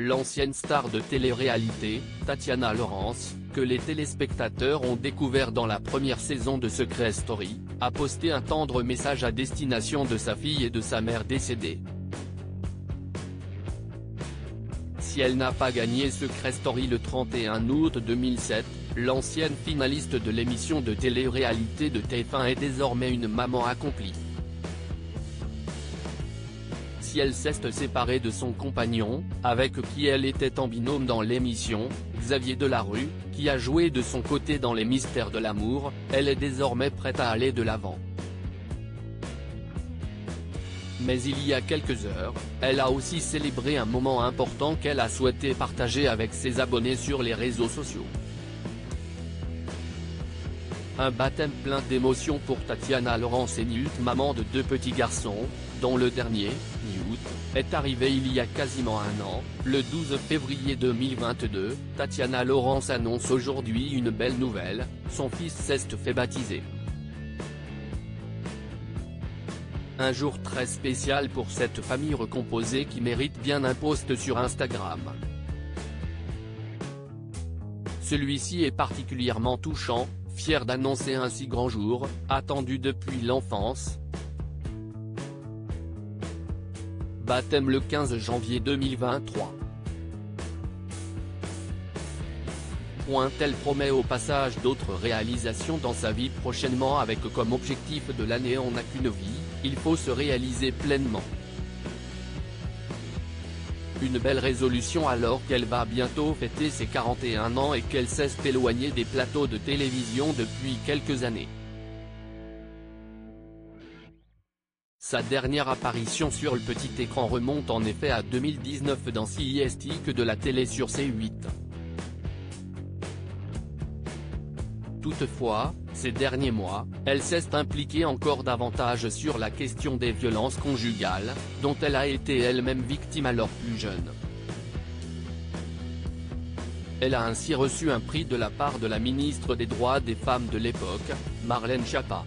l'ancienne star de télé-réalité, Tatiana Laurence, que les téléspectateurs ont découvert dans la première saison de Secret Story, a posté un tendre message à destination de sa fille et de sa mère décédées. Si elle n'a pas gagné Secret Story le 31 août 2007, l'ancienne finaliste de l'émission de télé-réalité de TF1 est désormais une maman accomplie. Si elle s'est séparée de son compagnon, avec qui elle était en binôme dans l'émission, Xavier Delarue, qui a joué de son côté dans Les Mystères de l'amour, elle est désormais prête à aller de l'avant. Mais il y a quelques heures, elle a aussi célébré un moment important qu'elle a souhaité partager avec ses abonnés sur les réseaux sociaux. Un baptême plein d'émotions pour Tatiana Laurence et Newt, maman de 2 petits garçons, dont le dernier, Newt, est arrivé il y a quasiment un an. Le 12 février 2022, Tatiana Laurence annonce aujourd'hui une belle nouvelle, son fils s'est fait baptiser. Un jour très spécial pour cette famille recomposée qui mérite bien un post sur Instagram. Celui-ci est particulièrement touchant, fier d'annoncer un si grand jour, attendu depuis l'enfance. Baptême le 15 janvier 2023. Elle promet au passage d'autres réalisations dans sa vie prochainement avec comme objectif de l'année on n'a qu'une vie, il faut se réaliser pleinement. Une belle résolution alors qu'elle va bientôt fêter ses 41 ans et qu'elle s'est éloignée des plateaux de télévision depuis quelques années. Sa dernière apparition sur le petit écran remonte en effet à 2019 dans CSI de la télé sur C8. Toutefois, ces derniers mois, elle s'est impliquée encore davantage sur la question des violences conjugales, dont elle a été elle-même victime alors plus jeune. Elle a ainsi reçu un prix de la part de la ministre des Droits des Femmes de l'époque, Marlène Schiappa.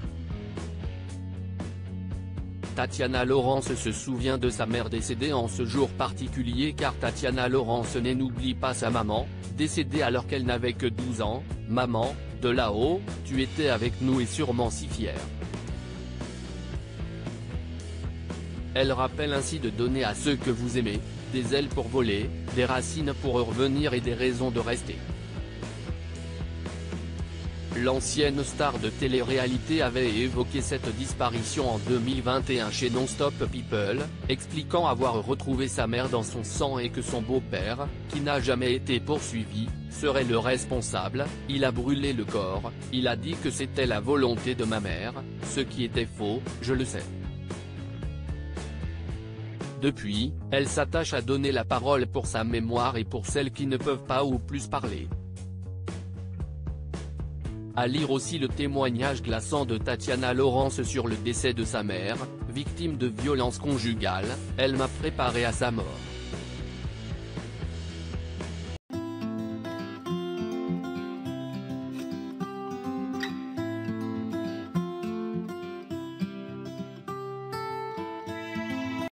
Tatiana Laurence se souvient de sa mère décédée en ce jour particulier car Tatiana Laurence n'oublie pas sa maman, décédée alors qu'elle n'avait que 12 ans, « Maman, de là-haut, tu étais avec nous et sûrement si fière ». Elle rappelle ainsi de donner à ceux que vous aimez, des ailes pour voler, des racines pour revenir et des raisons de rester. L'ancienne star de télé-réalité avait évoqué cette disparition en 2021 chez Non-Stop People, expliquant avoir retrouvé sa mère dans son sang et que son beau-père, qui n'a jamais été poursuivi, serait le responsable. Il a brûlé le corps, il a dit que c'était la volonté de ma mère, ce qui était faux, je le sais. Depuis, elle s'attache à donner la parole pour sa mémoire et pour celles qui ne peuvent pas ou plus parler. À lire aussi le témoignage glaçant de Tatiana Laurence sur le décès de sa mère, victime de violences conjugales, elle m'a préparé à sa mort.